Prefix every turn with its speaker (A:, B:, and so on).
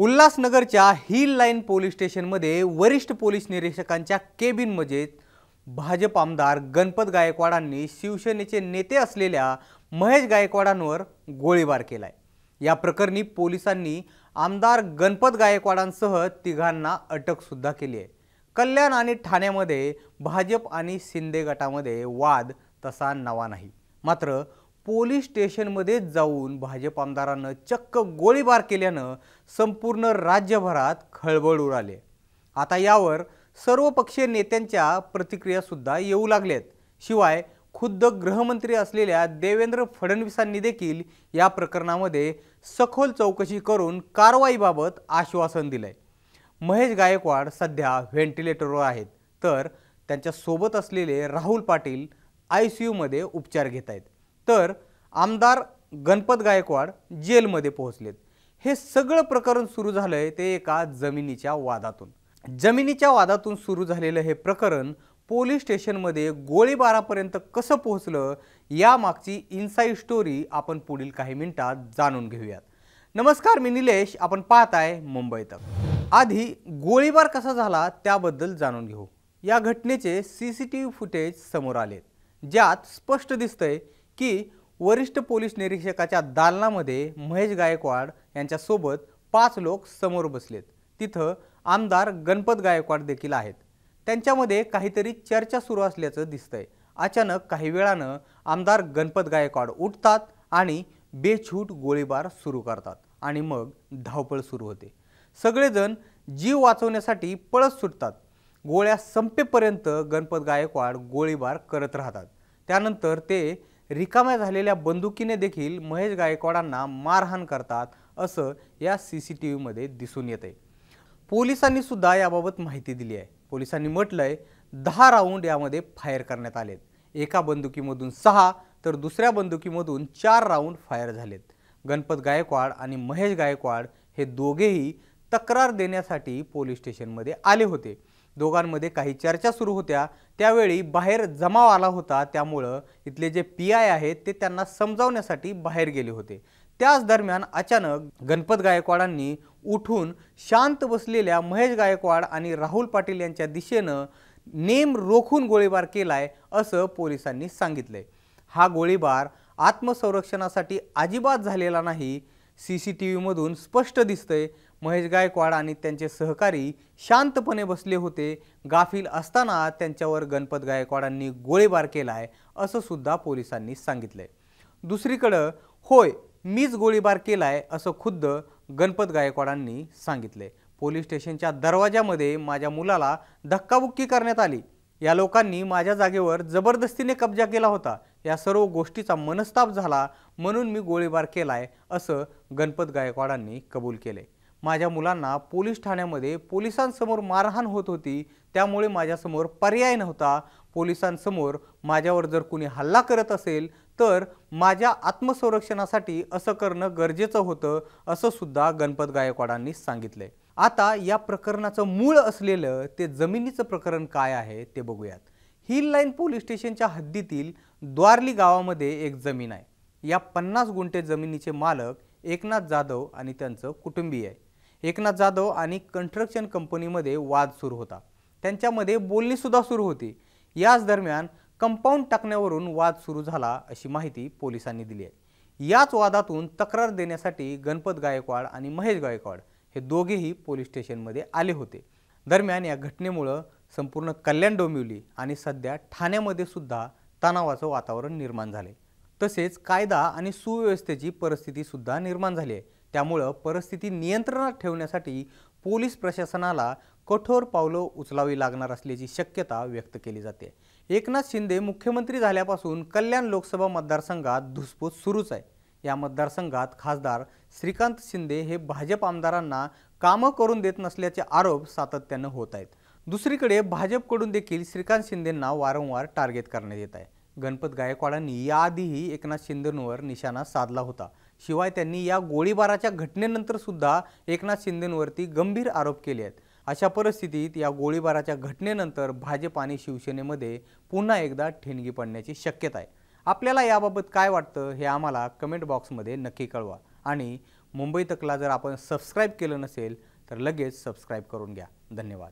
A: उल्हासनगरच्या hill line police स्टेशनमध्ये वरिष्ठ पोलीस निरीक्षकांच्या केबिनमध्ये भाजप आमदार गणपत गायकवाडांनी शिवसेनेचे नेते असलेल्या महेश गायकवाडांवर गोळीबार केलाय। या प्रकरणी पोलिसांनी आमदार गणपत गायकवाडांसह तिघांना अटक सुद्धा केली आहे। कल्याण आणि ठाण्यामध्ये भाजप आणि शिंदे गटामध्ये वाद तसा नवा नाही, मात्र पोलीस स्टेशनमध्ये जाऊन भाजप आमदारांना चक्क गोळीबार केल्यानं संपूर्ण राज्यभरात खळबळ उडाली। आता यावर सर्वपक्षीय नेत्यांच्या प्रतिक्रिया सुद्धा येऊ लागल्यात। शिवाय खुद्द गृहमंत्री असलेल्या देवेंद्र फडणवीसांनी देखील या प्रकरणामध्ये सखोल चौकशी करून कारवाईबाबत आश्वासन दिलंय। महेश गायकवाड सध्या व्हेंटिलेटरवर आहेत, तर त्यांच्या सोबत असलेले राहुल पाटील ICU मध्ये उपचार घेत आहेत, तर आमदार गणपत गायकवाड जेलमध्ये पोहोचलेत। हे सगळं प्रकरण सुरू झालंय ते एका जमिनीच्या वादातून सुरू झालेलं हे प्रकरण पोलीस स्टेशनमध्ये गोळीबारापर्यंत कसं पोहोचलं यामागची इनसाइड स्टोरी आपण पुढील काही मिनिटात जाणून घेऊयात। नमस्कार, मी निलेश, आपण पाहताय मुंबई तक। आधी गोळीबार कसा झाला त्याबद्दल जाणून घेऊ। या घटनेचे CCTV फुटेज समोर आलेत, ज्यात स्पष्ट दिसतंय की वरिष्ठ पोलीस निरीक्षकाच्या दालनामध्ये महेश गायकवाड यांच्या सोबत 5 लोक समोर बसलेत। तिथं आमदार गणपत गायकवाड देखील आहेत। त्यांच्यामध्ये काहीतरी चर्चा सुरू असल्याचं दिसतंय। अचानक काही वेळानं आमदार गणपत गायकवाड उठतात आणि बेछूट गोळीबार सुरू करतात आणि मग धावपळ सुरू होते। सगळेजण जीव वाचवण्यासाठी पळत सुटतात। गोळ्या संपेपर्यंत गणपत गायकवाड गोळीबार करत राहतात। त्यानंतर ते रिकाम्या झालेल्या बंदुकीने देखील महेश गायकवाडांना मारहाण करतात असं या CCTV मध्ये दिसून येते। पोलिसांनी सुद्धा याबाबत माहिती दिली आहे। पोलिसांनी म्हटलंय 10 राऊंड यामध्ये फायर करण्यात आलेत। एका बंदुकीमधून 6 तर दुसऱ्या बंदुकीमधून 4 राऊंड फायर झालेत। गणपत गायकवाड आणि महेश गायकवाड हे दोघेही तक्रार देण्यासाठी पोलीस स्टेशनमध्ये आले होते। दोघांमध्ये काही चर्चा सुरू होत्या। त्यावेळी बाहेर जमाव आला होता, त्यामुळे इथले जे PI आहेत ते त्यांना समजावण्यासाठी बाहेर गेले होते। त्याच दरम्यान अचानक गणपत गायकवाडांनी उठून शांत बसलेल्या महेश गायकवाड आणि राहुल पाटील यांच्या दिशेनं नेम रोखून गोळीबार केलाय असं पोलिसांनी सांगितलंय। हा गोळीबार आत्मसंरक्षणासाठी अजिबात झालेला नाही। CCTV मधून स्पष्ट दिसतंय महेश गायकवाड आणि त्यांचे सहकारी शांतपणे बसले होते। गाफील असताना त्यांच्यावर गणपत गायकवाडांनी गोळीबार केलाय असं सुद्धा पोलिसांनी सांगितलंय। दुसरीकडे होय, मीच गोळीबार केलाय असं खुद्द गणपत गायकवाडांनी सांगितलंय। पोलीस स्टेशनच्या दरवाजामध्ये माझ्या मुलाला धक्काबुक्की करण्यात आली। या लोकांनी माझ्या जागेवर जबरदस्तीने कब्जा केला होता। या सर्व गोष्टीचा मनस्ताप झाला म्हणून मी गोळीबार केलाय असं गणपत गायकवाडांनी कबूल केले। माझ्या मुलांना पोलीस ठाण्यामध्ये पोलिसांसमोर मारहाण होत होती, त्यामुळे माझ्यासमोर पर्याय नव्हता। पोलिसांसमोर माझ्यावर जर कुणी हल्ला करत असेल तर माझ्या आत्मसंरक्षणासाठी असं करणं गरजेचं होतं असं सुद्धा गणपत गायकवाडांनी सांगितलंय। आता या प्रकरणाचं मूळ असलेलं ते जमिनीचं प्रकरण काय आहे ते बघूयात। हिल लाईन पोलीस स्टेशनच्या हद्दीतील द्वारली गावामध्ये एक जमीन आहे। या 50 गुंठे जमिनीचे मालक एकनाथ जाधव आणि त्यांचं कुटुंबीय आहे। एकनाथ जाधव आणि कंस्ट्रक्शन कंपनीमध्ये वाद सुरू होता। त्यांच्यामध्ये बोलणी सुद्धा सुरू होती। याच दरम्यान कंपाऊंड टाकण्यावरून वाद सुरू झाला अशी माहिती पोलिसांनी दिली आहे। याच वादातून तक्रार देण्यासाठी गणपत गायकवाड आणि महेश गायकवाड हे दोघेही पोलीस स्टेशनमध्ये आले होते। दरम्यान या घटनेमुळे संपूर्ण कल्याण डोंबिवली आणि सध्या ठाण्यामध्ये सुद्धा तणावाचं वातावरण निर्माण झाले। तसेच कायदा आणि सुव्यवस्थेची परिस्थिती सुद्धा निर्माण झाली आहे। त्यामुळे परिस्थिती नियंत्रणात ठेवण्यासाठी पोलीस प्रशासनाला कठोर पावलं उचलावी लागणार असल्याची शक्यता व्यक्त केली जाते। एकनाथ शिंदे मुख्यमंत्री झाल्यापासून कल्याण लोकसभा मतदारसंघात धुसफूस सुरूच आहे। या मतदारसंघात खासदार श्रीकांत शिंदे हे भाजप आमदारांना कामं करून देत नसल्याचे आरोप सातत्याने होत आहेत। दुसरीकडे भाजपकडून देखील श्रीकांत शिंदेंना वारंवार टार्गेट करण्यात येत आहे। गणपत गायकवाडांनी याआधीही एकनाथ शिंदेंवर निशाणा साधला होता। शिवाय त्यांनी या गोळीबाराच्या घटनेनंतर सुद्धा एकनाथ शिंदेंवरती गंभीर आरोप केले आहेत। अशा परिस्थितीत या गोळीबाराच्या घटनेनंतर भाजप आणि शिवसेनेमध्ये पुन्हा एकदा ठिणगी पडण्याची शक्यता आहे। आपल्याला याबाबत काय वाटतं हे आम्हाला कमेंट बॉक्समध्ये नक्की कळवा आणि मुंबई तकला जर आपण सबस्क्राईब केलं नसेल तर लगेच सबस्क्राईब करून घ्या. धन्यवाद.